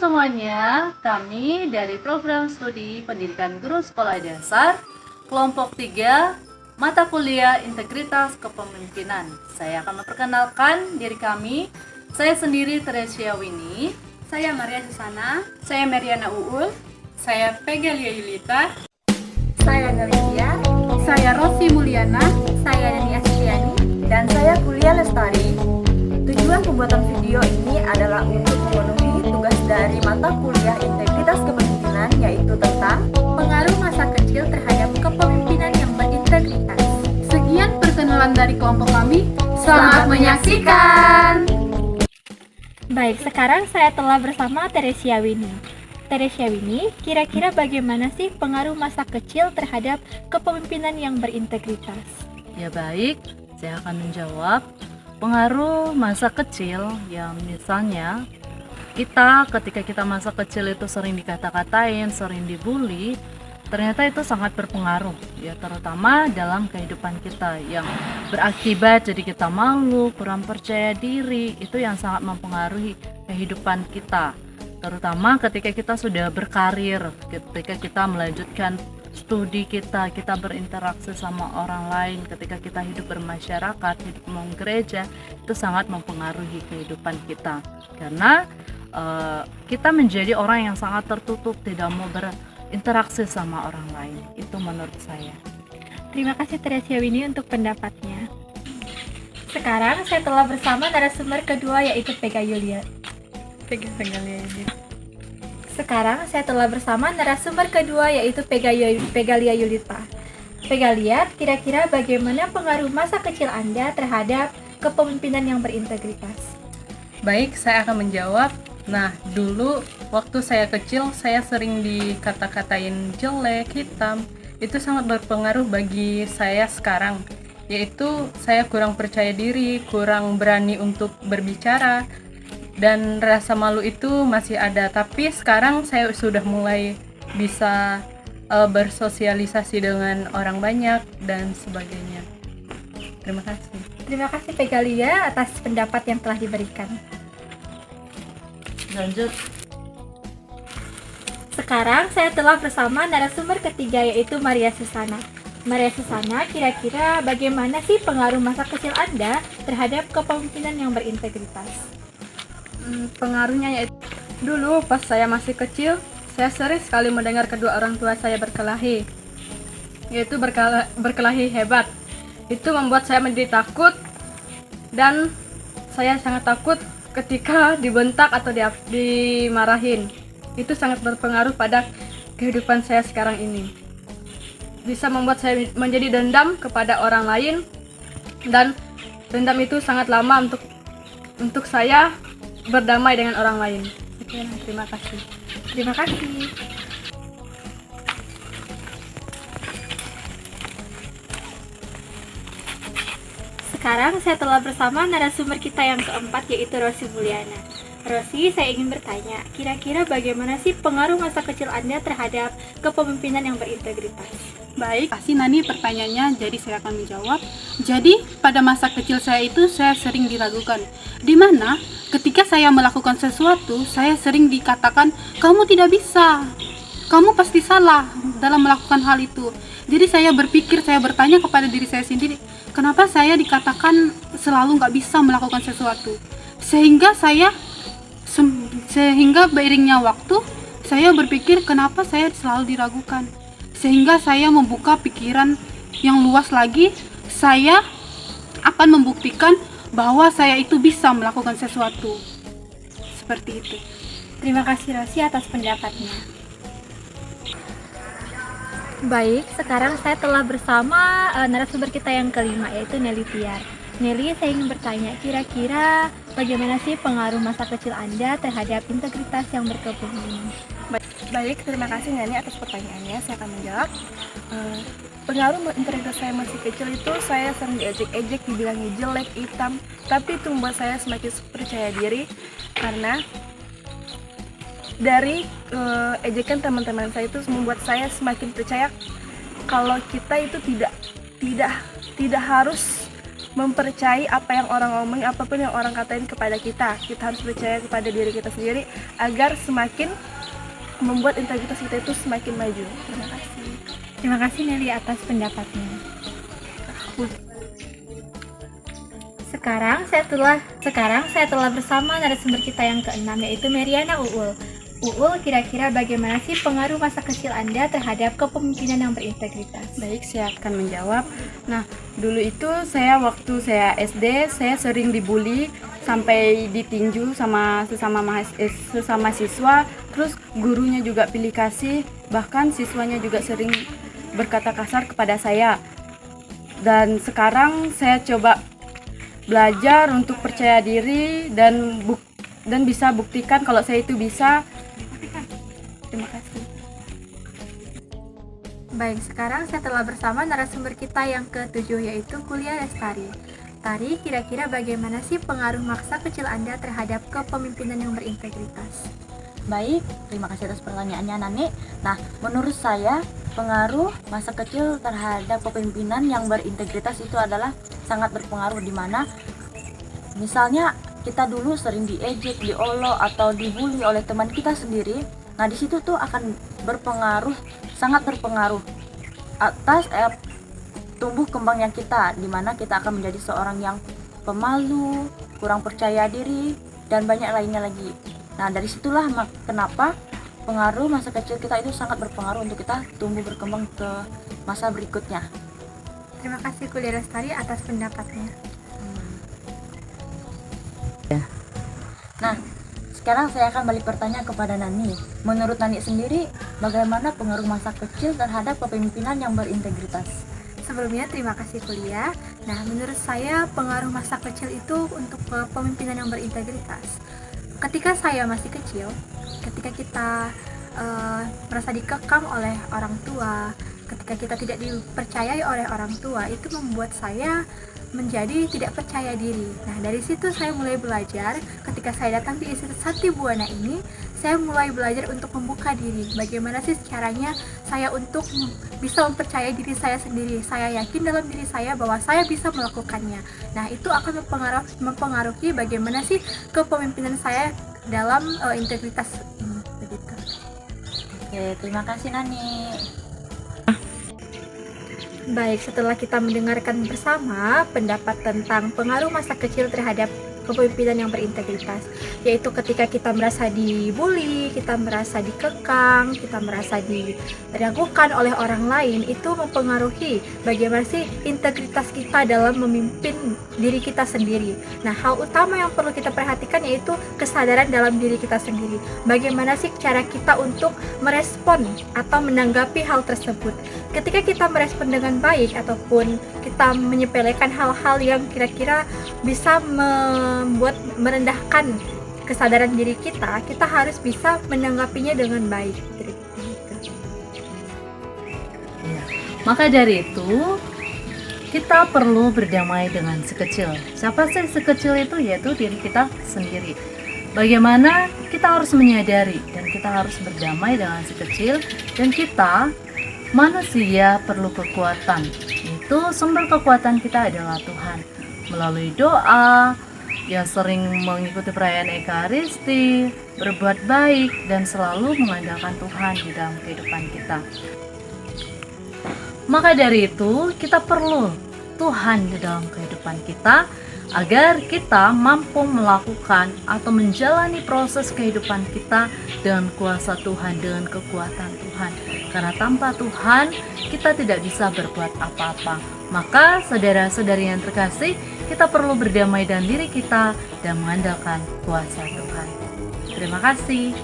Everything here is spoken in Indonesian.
semuanya, kami dari program studi pendidikan guru sekolah dasar kelompok 3 mata kuliah integritas kepemimpinan. Saya akan memperkenalkan diri kami. Saya sendiri Teresia Winnie. Saya Maria Susana. Saya Mariana Uul. Saya Pegalia Yulita. Saya Nelitia. Saya Rosi Mulyana. Saya Dani Astiani. Dan saya Kuliah Lestari. Tujuan pembuatan video ini adalah untuk memenuhi tugas dari mata kuliah integritas kepemimpinan, yaitu tentang pengaruh masa kecil terhadap kepemimpinan yang berintegritas. Sekian perkenalan dari kelompok kami. Selamat menyaksikan. Baik, sekarang saya telah bersama Teresia Winnie. Teresia Winnie, kira-kira bagaimana sih pengaruh masa kecil terhadap kepemimpinan yang berintegritas? Ya baik, saya akan menjawab. Pengaruh masa kecil yang misalnya ketika kita masa kecil itu sering dikata-katain, sering dibully, ternyata itu sangat berpengaruh ya, terutama dalam kehidupan kita yang berakibat jadi kita malu, kurang percaya diri. Itu yang sangat mempengaruhi kehidupan kita, terutama ketika kita sudah berkarir, ketika kita melanjutkan studi kita berinteraksi sama orang lain, ketika kita hidup bermasyarakat, hidup menggereja, itu sangat mempengaruhi kehidupan kita karena kita menjadi orang yang sangat tertutup, tidak mau berinteraksi sama orang lain. Itu menurut saya. Terima kasih Teresia Winnie untuk pendapatnya. Sekarang saya telah bersama narasumber kedua, yaitu Pegalia. Sekarang saya telah bersama narasumber kedua, yaitu Pegalia Yulita. Pegalia, kira-kira bagaimana pengaruh masa kecil Anda terhadap kepemimpinan yang berintegritas? Baik, saya akan menjawab. Nah, dulu waktu saya kecil, saya sering dikata-katain jelek, hitam. Itu sangat berpengaruh bagi saya sekarang, yaitu saya kurang percaya diri, kurang berani untuk berbicara, dan rasa malu itu masih ada. Tapi sekarang saya sudah mulai bisa bersosialisasi dengan orang banyak dan sebagainya. Terima kasih. Terima kasih Pegalia atas pendapat yang telah diberikan. Lanjut. Sekarang saya telah bersama narasumber ketiga, yaitu Maria Susana. Maria Susana, kira-kira bagaimana sih pengaruh masa kecil Anda terhadap kepemimpinan yang berintegritas? Pengaruhnya yaitu dulu pas saya masih kecil, saya sering sekali mendengar kedua orang tua saya berkelahi, yaitu berkelahi hebat. Itu membuat saya menjadi takut, dan saya sangat takut ketika dibentak atau dimarahin. Itu sangat berpengaruh pada kehidupan saya sekarang ini. Bisa membuat saya menjadi dendam kepada orang lain, dan dendam itu sangat lama untuk saya berdamai dengan orang lain. Sekian, terima kasih. Terima kasih. Sekarang saya telah bersama narasumber kita yang keempat, yaitu Rosi Mulyana. Rosi, saya ingin bertanya, kira-kira bagaimana sih pengaruh masa kecil Anda terhadap kepemimpinan yang berintegritas? Baik, kasih Nani pertanyaannya, jadi saya akan menjawab. Jadi, pada masa kecil saya itu saya sering diragukan. Di mana ketika saya melakukan sesuatu, saya sering dikatakan, "Kamu tidak bisa. Kamu pasti salah dalam melakukan hal itu." Jadi saya berpikir, saya bertanya kepada diri saya sendiri, kenapa saya dikatakan selalu nggak bisa melakukan sesuatu? Sehingga beriringnya waktu, saya berpikir kenapa saya selalu diragukan. Sehingga saya membuka pikiran yang luas lagi, saya akan membuktikan bahwa saya itu bisa melakukan sesuatu. Seperti itu. Terima kasih Rosi atas pendapatnya. Baik, sekarang saya telah bersama narasumber kita yang kelima, yaitu Nelly Tiar. Nelly, saya ingin bertanya, kira-kira bagaimana sih pengaruh masa kecil Anda terhadap integritas yang berkepemimpinan? Baik, terima kasih Nani atas pertanyaannya. Saya akan menjawab. Pengaruh integritas saya masih kecil itu saya sering diejek-ejek, dibilangnya jelek, hitam. Tapi itu membuat saya semakin percaya diri karena dari ejekan teman-teman saya itu membuat saya semakin percaya kalau kita itu tidak harus mempercayai apa yang orang omongin, apapun yang orang katain kepada kita. Kita harus percaya kepada diri kita sendiri agar semakin membuat integritas kita itu semakin maju. Terima kasih. Terima kasih Nelly atas pendapatnya. Sekarang saya telah bersama narasumber kita yang keenam, yaitu Meriana Uul. Uul, kira-kira bagaimana sih pengaruh masa kecil Anda terhadap kepemimpinan yang berintegritas? Baik, saya akan menjawab. Nah, dulu itu waktu saya SD, saya sering dibully sampai ditinju sama sesama siswa. Terus gurunya juga pilih kasih, bahkan siswanya juga sering berkata kasar kepada saya. Dan sekarang saya coba belajar untuk percaya diri dan bisa buktikan kalau saya itu bisa. Terima kasih. Baik, sekarang saya telah bersama narasumber kita yang ke-7, yaitu Kulia Lestari. Tari, kira-kira bagaimana sih pengaruh masa kecil Anda terhadap kepemimpinan yang berintegritas? Baik, terima kasih atas pertanyaannya Nani. Nah, menurut saya pengaruh masa kecil terhadap kepemimpinan yang berintegritas itu adalah sangat berpengaruh, di mana misalnya kita dulu sering diejek, diolok atau dibully oleh teman kita sendiri. Nah, di situ tuh akan sangat berpengaruh atas tumbuh kembangnya kita, di mana kita akan menjadi seorang yang pemalu, kurang percaya diri, dan banyak lainnya lagi. Nah, dari situlah kenapa pengaruh masa kecil kita itu sangat berpengaruh untuk kita tumbuh berkembang ke masa berikutnya. Terima kasih Kulia Lestari atas pendapatnya. Nah, sekarang saya akan balik bertanya kepada Nani. Menurut Nani sendiri, bagaimana pengaruh masa kecil terhadap kepemimpinan yang berintegritas? Sebelumnya, terima kasih Kulia. Nah, menurut saya pengaruh masa kecil itu untuk kepemimpinan yang berintegritas. Ketika saya masih kecil, ketika kita merasa dikekang oleh orang tua, ketika kita tidak dipercayai oleh orang tua, itu membuat saya menjadi tidak percaya diri. Nah, dari situ saya mulai belajar. Ketika saya datang di Institut Santi Buana ini, saya mulai belajar untuk membuka diri. Bagaimana sih caranya saya untuk bisa mempercayai diri saya sendiri. Saya yakin dalam diri saya bahwa saya bisa melakukannya. Nah, itu akan mempengaruhi bagaimana sih kepemimpinan saya dalam integritas ini. Begitu. Oke, terima kasih Nani. Baik, setelah kita mendengarkan bersama pendapat tentang pengaruh masa kecil terhadap kepemimpinan yang berintegritas, yaitu ketika kita merasa dibully, kita merasa dikekang, kita merasa diragukan oleh orang lain, itu mempengaruhi bagaimana sih integritas kita dalam memimpin diri kita sendiri. Nah, hal utama yang perlu kita perhatikan yaitu kesadaran dalam diri kita sendiri. Bagaimana sih cara kita untuk merespon atau menanggapi hal tersebut. Ketika kita merespon dengan baik ataupun kita menyepelekan hal-hal yang kira-kira bisa membuat merendahkan kesadaran diri kita, kita harus bisa menanggapinya dengan baik. Ya. Maka dari itu, kita perlu berdamai dengan si kecil. Siapa sih si kecil itu? Yaitu diri kita sendiri. Bagaimana kita harus menyadari dan kita harus berdamai dengan si kecil, dan kita manusia perlu kekuatan. Itu sumber kekuatan kita adalah Tuhan. Melalui doa, yang sering mengikuti perayaan Ekaristi, berbuat baik, dan selalu mengandalkan Tuhan di dalam kehidupan kita. Maka dari itu, kita perlu Tuhan di dalam kehidupan kita, agar kita mampu melakukan atau menjalani proses kehidupan kita dengan kuasa Tuhan, dengan kekuatan Tuhan. Karena tanpa Tuhan, kita tidak bisa berbuat apa-apa. Maka saudara-saudari yang terkasih, kita perlu berdamai dengan diri kita dan mengandalkan kuasa Tuhan. Terima kasih.